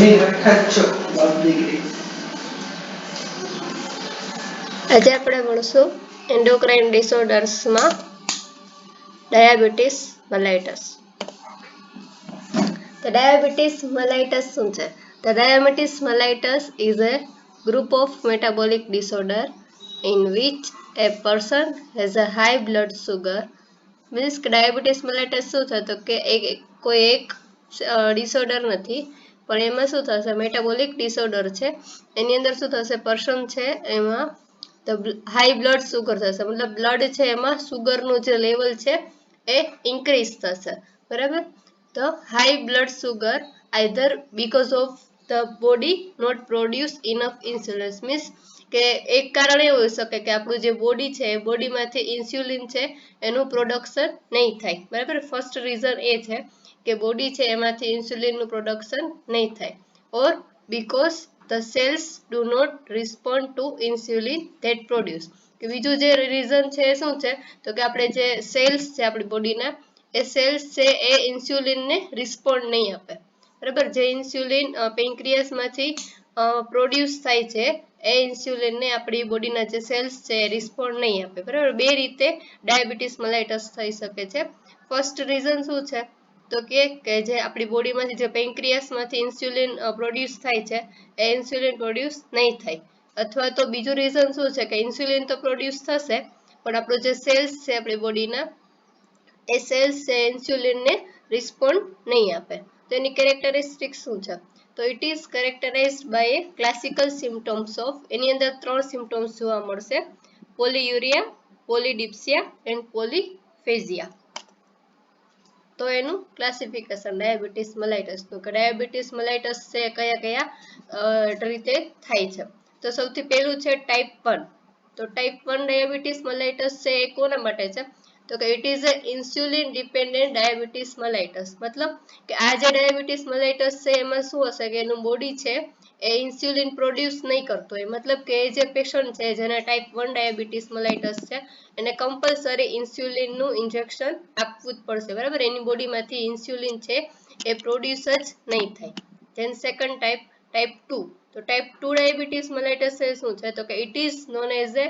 આજે આપણે ભણશું એન્ડોક્રાઇન ડિસઓર્ડર્સમાં diabetes mellitus. The diabetes mellitus શું છે? The diabetes mellitus is a group of metabolic disorder in which a person has a high blood sugar. Means કે diabetes મેલાઇટસ શું છે તો કે કોઈ એક ડિસઓર્ડર નથી, પણ એમાં શું થશે, મેટાબોલિક ડિસઓર્ડર છે. એની અંદર શું થશે, પર્સન છે એમાં હાઈ બ્લડ સુગર થશે, મતલબ બ્લડ છે એમાં સુગરનું જે લેવલ છે એ ઇન્ક્રીઝ થશે, બરાબર. તો high blood sugar either because of the body not produce enough insulin. Means કે એક કારણ એવું હોઈ શકે કે આપણું જે બોડી છે એ બોડીમાંથી ઇન્સ્યુલિન છે એનું પ્રોડક્શન નહીં થાય, બરાબર. ફર્સ્ટ રીઝન એ છે કે બોડી છે એમાંથી ઇન્સ્યુલિનનું પ્રોડક્શન નહીં થાય, ઓર because the cells do not respond to insulin that produce. કે બીજું જે રીઝન છે એ શું છે તો કે આપણે જે સેલ્સ છે આપણી બોડીના એ સેલ્સ છે એ ઇન્સ્યુલિનને રિસ્પોન્ડ નહીં આપે, બરાબર. જે ઇન્સ્યુલિન પેન્ક્રિયાસમાંથી પ્રોડ્યુસ થાય છે એ ઇન્સ્યુલિનને આપણી બોડીના જે સેલ્સ છે એ રિસ્પોન્ડ નહીં આપે, બરાબર. બે રીતે ડાયાબિટીસ મેલાઇટસ થઈ શકે છે. ફર્સ્ટ રીઝન શું છે તો કે જે આપણી બોડીમાંથી જે પેન્ક્રિયાસમાંથી ઇન્સ્યુલિન પ્રોડ્યુસ થાય છે એ ઇન્સ્યુલિન પ્રોડ્યુસ નહીં થાય. અથવા તો બીજું રીઝન શું છે કે ઇન્સ્યુલિન તો પ્રોડ્યુસ થશે પણ આપણો જે સેલ્સ છે આપણી બોડીના એ સેલ્સ છે ઇન્સ્યુલિનને રિસ્પોન્ડ નહીં આપે. તો એની કેરેક્ટરિસ્ટિક શું છે તો it is characterized by classical symptoms of, એની અંદર 3 સિમ્ટમ્સ જોવા મળશે: પોલીયુરિયા, પોલીડિપ્સિયા એન્ડ પોલીફેઝિયા. તો એનું ક્લાસિફિકેશન ડાયાબિટીસ મેલાઇટસનું કે ડાયાબિટીસ મેલાઇટસ છે કયા કયા રીતે થાય છે. તો સૌથી પહેલું છે ટાઈપ 1. તો ટાઈપ 1 ડાયાબિટીસ મેલાઇટસ છે એ કોના માટે છે તો કે it is a insulin dependent diabetes mellitus. મતલબ કે આ જે ડાયાબિટીસ મેલાઇટસ છે એમાં શું હશે કે એનું બોડી છે એ ઇન્સ્યુલિન પ્રોડ્યુસ નહીં કરતો હોય. મતલબ કે જે પેશન્ટ છે જેને ટાઈપ 1 ડાયાબિટીસ મેલાઇટસ છે એને કમ્પલસરી ઇન્સ્યુલિનનું ઇન્જેક્શન આપવું જ પડશે, બરાબર. એની બોડીમાંથી ઇન્સ્યુલિન છે એ પ્રોડ્યુસ જ નહીં થાય. Than second type, type 2. તો ટાઈપ 2 ડાયાબિટીસ મેલાઇટસ એ શું છે તો કે it is known as a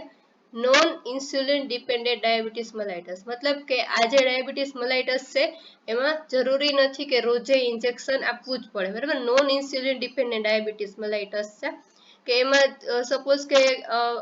non insulin dependent diabetes mellitus. મતલબ કે આ જે ડાયાબિટીસ મેલાઇટસ છે એમાં જરૂરી નથી કે રોજે ઇન્જેક્શન આપવું જ પડે, બરાબર. નોન ઇન્સ્યુલિન ડિપેન્ડન્ટ ડાયાબિટીસ મેલાઇટસ છે કે એમાં સપોઝ કે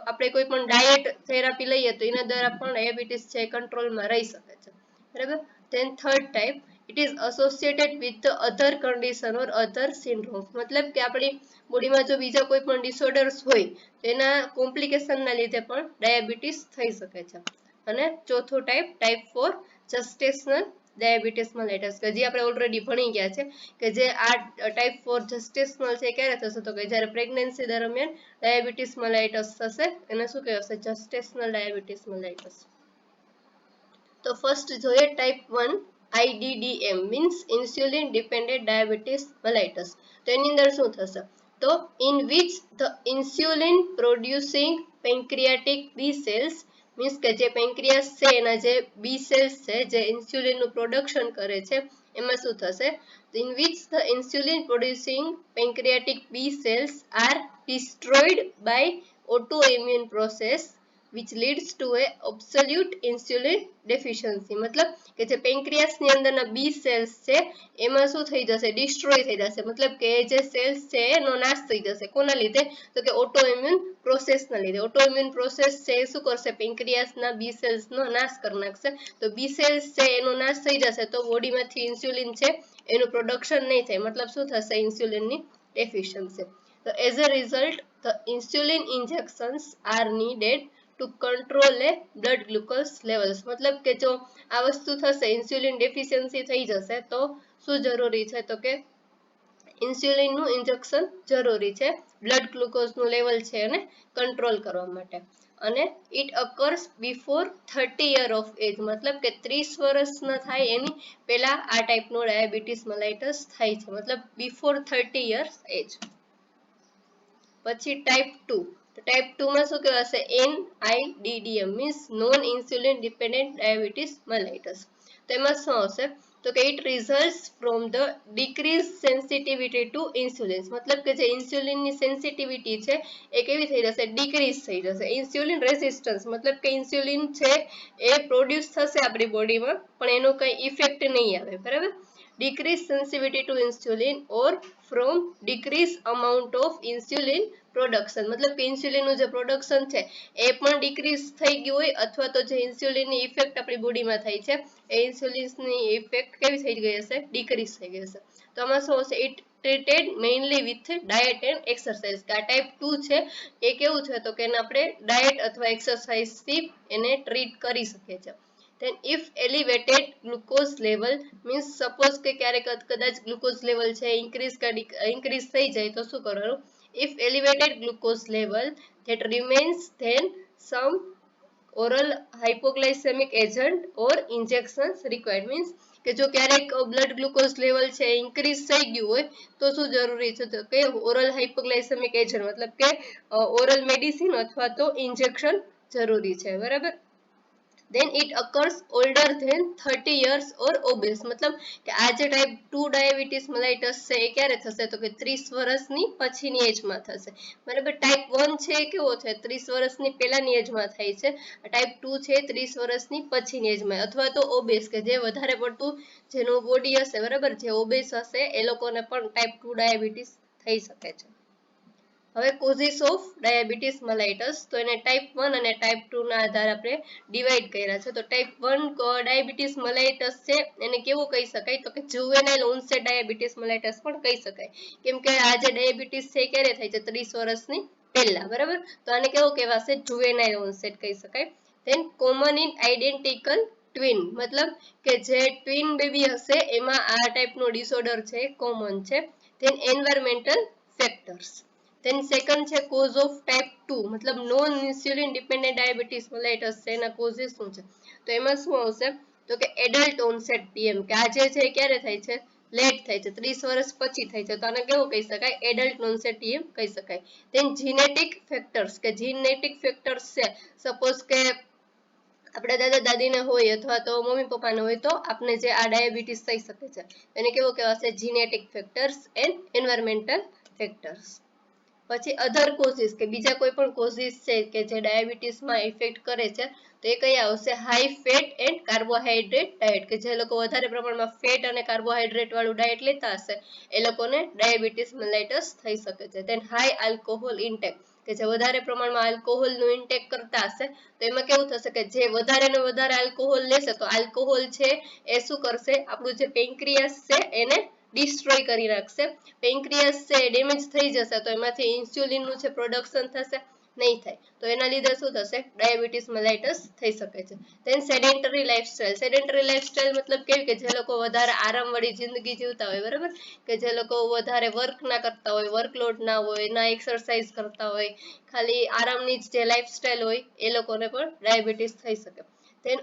આપણે કોઈ પણ ડાયટ થેરાપી લઈએ તો એના દ્વારા પણ ડાયાબિટીસ છે કંટ્રોલમાં રહી શકે છે, બરાબર. Than third type, it is associated with the other condition or other syndromes. મતલબ કે આપણી બોડીમાં જો બીજા કોઈ પણ ડિસઓર્ડર્સ હોય તો એના કોમ્પ્લિકેશનના લીધે પણ ડાયાબિટીસ થઈ શકે છે. અને ચોથો ટાઈપ, ટાઈપ 4 જસ્ટેશનલ ડાયાબિટીસ મેલાઇટસ કે જે આપણે ઓલરેડી ભણી ગયા છે કે જે આ ટાઈપ 4 જસ્ટેશનલ છે ક્યારે થશે તો કે જ્યારે પ્રેગ્નન્સી દરમિયાન ડાયાબિટીસ મેલાઇટસ થશે એને શું કહેવાશે, જસ્ટેશનલ ડાયાબિટીસ મેલાઇટસ. તો ફર્સ્ટ જોઈએ type 1 IDDM means insulin dependent diabetes mellitus. તો એની અંદર શું થશે તો in which the insulin producing pancreatic B cells, means કે જે પેન્ક્રિયાસ છે એના જે બી સેલ્સ છે જે ઇન્સ્યુલિનનું પ્રોડક્શન કરે છે એમાં શું થશે, in which the insulin producing pancreatic B cells are destroyed by autoimmune process which leads to a absolute insulin deficiency. મતલબ કે જે પેન્ક્રિયાસની અંદરના બી સેલ્સ છે એમાં શું થઈ જશે, ડિસ્ટ્રોય થઈ જશે. મતલબ કે જે સેલ્સ છે એનો નાશ થઈ જશે. કોના લીધે તો કે ઓટોઇમ્યુન પ્રોસેસના લીધે. ઓટોઇમ્યુન પ્રોસેસ છે એ શું કરશે, પેન્ક્રિયાસના બી સેલ્સનો નાશ કરી નાખશે. તો બી સેલ્સ છે એનો નાશ થઈ જશે તો બોડીમાંથી ઇન્સ્યુલિન છે એનું પ્રોડક્શન નહીં થાય. મતલબ શું થશે, ઇન્સ્યુલિનની deficiency. So as a result, the insulin injections are needed to control a blood glucose levels. મતલબ કે જો આ વસ્તુ થશે, ઇન્સ્યુલિન ડેફિશિયન્સી થઈ જશે તો શું જરૂરી છે તો કે ઇન્સ્યુલિનનું ઇન્જેક્શન જરૂરી છે બ્લડ ગ્લુકોઝનું લેવલ છે એને કંટ્રોલ કરવા માટે. અને it occurs before 30 year of age. મતલબ કે 30 વર્ષ ન થાય એની પહેલા આ ટાઈપનો ડાયાબિટીસ મેલાઇટસ થાય છે, મતલબ બિફોર 30 યર્સ એજ. પછી ટાઈપ 2. તો ટાઈપ 2 માં શું કહેવાશે, NIDDM means non insulin dependent diabetes mellitus. તો એમાં શું આવશે तो કે it results from the decrease sensitivity to insulin, मतलब કે જે ઇન્સ્યુલિનની સેન્સિટિવિટી છે એ કેવી થઈ જશે, ડિક્રીઝ થઈ જશે. ઇન્સ્યુલિન રેઝિસ્ટન્સ मतलब કે ઇન્સ્યુલિન છે એ પ્રોડ્યુસ થશે આપણી બોડીમાં પણ એનો કઈ ઇફેક્ટ નહીં આવે, બરાબર. decrease sensitivity to insulin or from decrease amount of insulin production, मतलब કે ઇન્સ્યુલિનનું જે પ્રોડક્શન છે એ પણ ડિક્રીઝ થઈ ગયું હોય અથવા તો જે ઇન્સ્યુલિનની ઇફેક્ટ આપણી બોડીમાં થઈ છે એ ઇન્સ્યુલિનની ઇફેક્ટ કેવી થઈ ગઈ હશે, ડિક્રીઝ થઈ ગઈ હશે. તો આમાં શું હશે, it treated mainly with diet and exercise. કે આ ટાઈપ 2 છે એ કેવું છે તો કે એને આપણે ડાયટ અથવા એક્સરસાઇઝથી એને ટ્રીટ કરી શકીએ છીએ. then if elevated glucose level means suppose કે ક્યારેક કદાચ ગ્લુકોઝ લેવલ છે ઇન્ક્રીઝ થઈ જાય તો શું કરવાનું, if elevated glucose level that remains then some oral hypoglycemic agent or injections required, means કે જો ક્યારેક બ્લડ ગ્લુકોઝ લેવલ છે ઇન્ક્રીઝ થઈ ગયું હોય તો શું જરૂરી છે તો કે ઓરલ હાઇપોગ્લાયસેમિક એજન્ટ मतलब કે ઓરલ મેડિસિન અથવા તો ઇન્જેક્શન જરૂરી છે, બરાબર. then it occurs older than 30 years or obese, मतलब કે આ જે ટાઈપ 2 ડાયાબિટીસ મેલાઇટસ છે એ ક્યારે થશે તો કે 30 વર્ષની પછીની એજમાં થશે, બરાબર. ટાઈપ 1 છે એ કેવો છે 30 વર્ષની પહેલાની એજમાં થાય છે, ટાઈપ 2 છે 30 વર્ષની પછીની એજમાં, અથવા તો ઓબેસ કે જે વધારે પડતું જેનું બોડી હશે, બરાબર, જે ઓબેસ હશે એ લોકોને પણ ટાઈપ 2 ડાયાબિટીસ થઈ શકે છે. હવે કોઝિસ ઓફ ડાયાબિટીસ મેલાઇટસ, તો એને ટાઈપ 1 અને ટાઈપ 2 ના આધારે આપણે ડિવાઈડ કર્યા છે. તો ટાઈપ 1 ડાયાબિટીસ મેલાઇટસ છે એને કેવું કહી શકાય તો કે જુવેનાઇલ ઓન્સેટ ડાયાબિટીસ મેલાઇટસ પણ કહી શકાય, કેમ કે આ જે ડાયાબિટીસ છે ક્યારે થાય છે 30 વર્ષની પહેલા, બરાબર. તો આને કેવું કહેવાશે, જુવેનાઇલ ઓન્સેટ કહી શકાય. Then common in identical twin, मतलब કે જે ટ્વિન બેબી હશે એમાં આ ટાઈપનો ડિસઓર્ડર છે કોમન છે. Then environmental factors. then second છે cause of type 2, मतलब non insulin dependent diabetes mellitus છે એના causes શું છે તો એમાં શું આવશે તો કે adult onset DM, કે આ જે છે ક્યારે થાય છે, લેટ થાય છે 30 વર્ષ પછી થાય છે, તો આને કેવું કહી શકાય, adult onset DM કહી શકાય. then genetic factors, કે genetic factors છે સપોઝ કે આપણા દાદા દાદીને હોય અથવા તો મમ્મી પપ્પાને હોય તો આપણે જે આ ડાયાબિટીસ થઈ શકે છે એને કેવું કહેવાશે, genetic factors and environmental factors. પછી અધર કોઝિસ, કે બીજા કોઈ પણ કોઝિસ છે કે જે ડાયાબિટીસમાં ઇફેક્ટ કરે છે તો એ કઈ આવશે, high fat and carbohydrate diet, કે જે લોકો વધારે પ્રમાણમાં ફેટ અને કાર્બોહાઈડ્રેટ વાળું ડાયટ લેતા હશે એ લોકોને ડાયાબિટીસ મેલાઇટસ થઈ શકે છે. ધેન હાઈ આલ્કોહોલ ઇન્ટેક, કે જે વધારે પ્રમાણમાં આલ્કોહોલનું ઇન્ટેક કરતા હશે તો એમાં કેવું થશે કે જે વધારે ને વધારે આલ્કોહોલ લેશે તો આલ્કોહોલ છે એ શું કરશે, આપણું જે પેન્ક્રિયાસ છે એને ડિસ્ટ્રોય કરી નાખશે, પેન્ક્રિયાસ છે ડેમેજ થઈ જશે તો એમાંથી ઇન્સ્યુલિનનું છે પ્રોડક્શન થશે નહીં થાય, તો એના લીધે શું થશે, ડાયાબિટીસ મેલાઇટસ થઈ શકે છે. Then sedentary lifestyle, sedentary lifestyle मतलब કેવી કે જે લોકો વધારે આરામવાળી જિંદગી જીવતા હોય, બરાબર, કે જે લોકો વધારે વર્ક ના કરતા હોય, વર્કલોડ ના હોય, ના એક્સરસાઇઝ કરતા હોય, ખાલી આરામની જે લાઇફસ્ટાઇલ હોય એ લોકોને પણ ડાયાબિટીસ થઈ શકે. then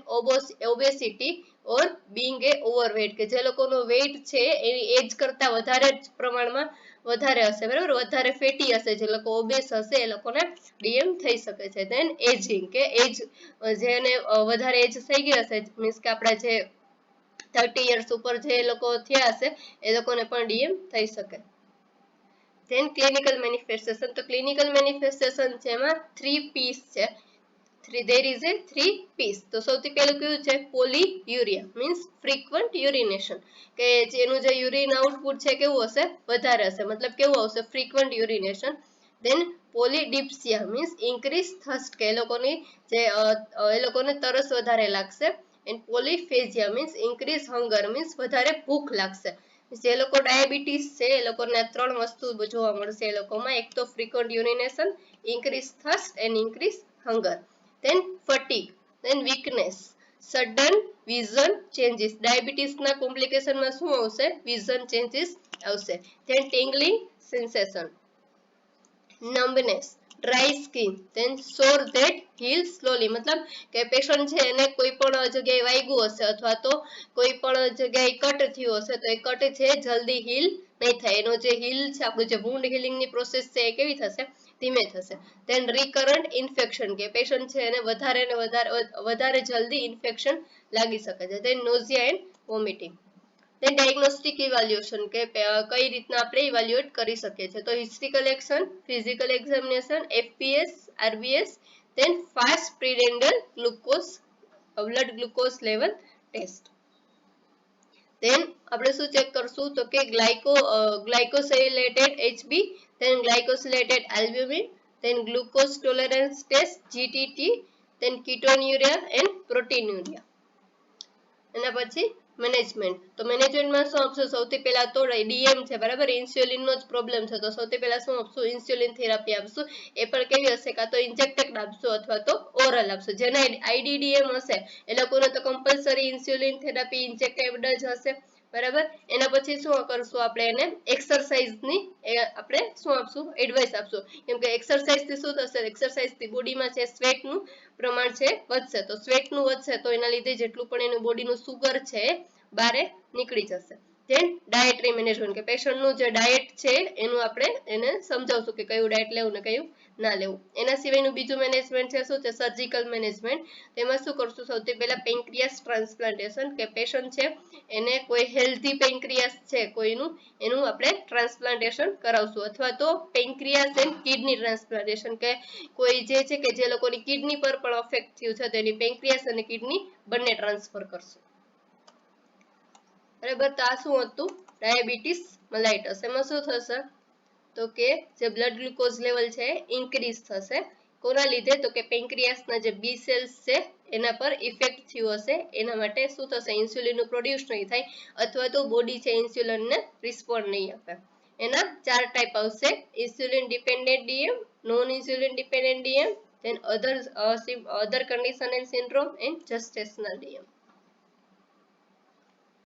obesity or being a overweight, કે જે લોકોનો વેઇટ છે એની એજ કરતા વધારે પ્રમાણમાં વધારે હશે, બરાબર, વધારે ફેટી હશે, જે લોકો ઓબેસ હશે એ લોકોને ડીએમ થઈ શકે છે. then એજિંગ, કે એજ જેને વધારે એજ થઈ ગઈ હશે મીન્સ કે આપણા જે 30 years ઉપર જે લોકો થયા હશે એ લોકોને પણ ડીએમ થઈ શકે. then clinical manifestation, તો clinical manifestation છે એમાં 3 P's છે, there is a 3 P's. તો સૌથી પહેલું કયું છે, પોલીયુરિયા મીન્સ ફ્રીક્વન્ટ યુરિનેશન, કે જેનું જે યુરિન આઉટપુટ છે કેવું હશે, વધારે હશે, मतलब કેવું આવશે, frequent urination. then polydipsia means increase thirst, કે એ લોકોની જે એ લોકોને તરસ વધારે લાગશે. And polyphagia means increase hunger means વધારે ભૂખ લાગશે. જે લોકો ડાયાબિટીસ છે એ લોકોને આ 3 વસ્તુ જોવા મળશે એ લોકોમાં, એક તો frequent urination, increase thirst and increase hunger. then fatigue, then weakness, sudden vision changes, ડાયાબિટીસના કોમ્પ્લિકેશનમાં શું આવશે, vision changes આવશે. then tingling sensation, numbness, dry skin, then sore that heals slowly, मतलब કે પેશન્ટ છે એને કોઈ પણ જગ્યાએ વાગ્યું હશે અથવા તો કોઈ પણ જગ્યાએ કટ થયું હશે તો એ કટ છે જલ્દી હીલ નહીં થાય, એનો જે હીલ છે આપણું જે વુન્ડ હીલિંગની પ્રોસેસ છે એ કેવી થશે, ધીમે થશે. then recurrent infection, કે પેશન્ટ છે એને વધારે ને વધારે જલ્દી ઇન્ફેક્શન લાગી શકે છે. then nausea and vomiting. then diagnostic evaluation કે કઈ રીતના આપણે ઇવેલ્યુએટ કરી શકીએ છીએ તો history collection, physical examination, fps, rbs, then fast prenatal glucose blood glucose level test. then આપણે શું ચેક કરશું તો કે glycosylated hb, then glycosylated albumin, then glucose tolerance test gtt, then ketonuria and proteinuria. એના પછી મેનેજમેન્ટ તો મેનેજમેન્ટમાં શું આપશું સૌથી પહેલા તો ડીએમ છે બરાબર ઇન્સ્યુલિનનો જ પ્રોબ્લેમ છે તો સૌથી પહેલા શું આપશું ઇન્સ્યુલિન થેરાપી આપશું એ પણ કેવી હશે કાં તો ઇન્જેક્ટેડ આપશું અથવા તો ઓરલ આપશું જેના આઈડીડીએમ હશે એ લોકોને તો કમ્પલસરી ઇન્સ્યુલિન થેરાપી ઇન્જેક્ટેડ જ હશે બરાબર એના પછી શું કરશું આપણે એને એક્સરસાઇઝની આપણે શું આપશું એડવાઇસ આપશું કેમ કે એક્સરસાઇઝથી શું થશે એક્સરસાઇઝથી બોડીમાં છે સ્વેટનું પ્રમાણ છે વધશે તો સ્વેટનું વધશે તો એના લીધે જેટલું પણ એનું બોડીનું સુગર છે બારે નીકળી જશે then ડાયટરી મેનેજમેન્ટ કે પેશન્ટનું જે ડાયટ છે એનું આપણે એને સમજાવશું કે કયું ડાયટ લેવું ને કયું ના લેવું એના સિવાયનું બીજું મેનેજમેન્ટ છે શું છે સર્જિકલ મેનેજમેન્ટ તેમાં શું કરશું સૌથી પહેલા પેન્ક્રિયાસ ટ્રાન્સપ્લાન્ટેશન કે પેશન્ટ છે એને કોઈ હેલ્ધી પેન્ક્રિયાસ છે કોઈનું એનું આપણે ટ્રાન્સપ્લાન્ટેશન કરાવશું અથવા તો પેન્ક્રિયાસ એન્ડ કિડની ટ્રાન્સપ્લાન્ટેશન કે કોઈ જે છે કે જે લોકોની કિડની પર પણ અફેક્ટ થયું છે તેની પેન્ક્રિયાસ અને કિડની બંને ટ્રાન્સફર કરશું બરાબર તો આ શું હતું ડાયાબિટીસ મલાઇટસ એમાં શું થશે તો કે જે બ્લડ ગ્લુકોઝ લેવલ છે ઇન્ક્રીઝ થશે કોના લીધે તો કે પેન્ક્રિયાસના જે બી સેલ્સ છે એના પર ઇફેક્ટ થયું હશે એના માટે શું થશે ઇન્સ્યુલિનનું પ્રોડ્યુસ નહીં થાય અથવા તો બોડી છે ઇન્સ્યુલિનને રિસ્પોન્ડ નહીં આપે એના 4 ટાઈપ આવશે insulin dependent DM non insulin dependent DM then other condition and syndrome and gestational DM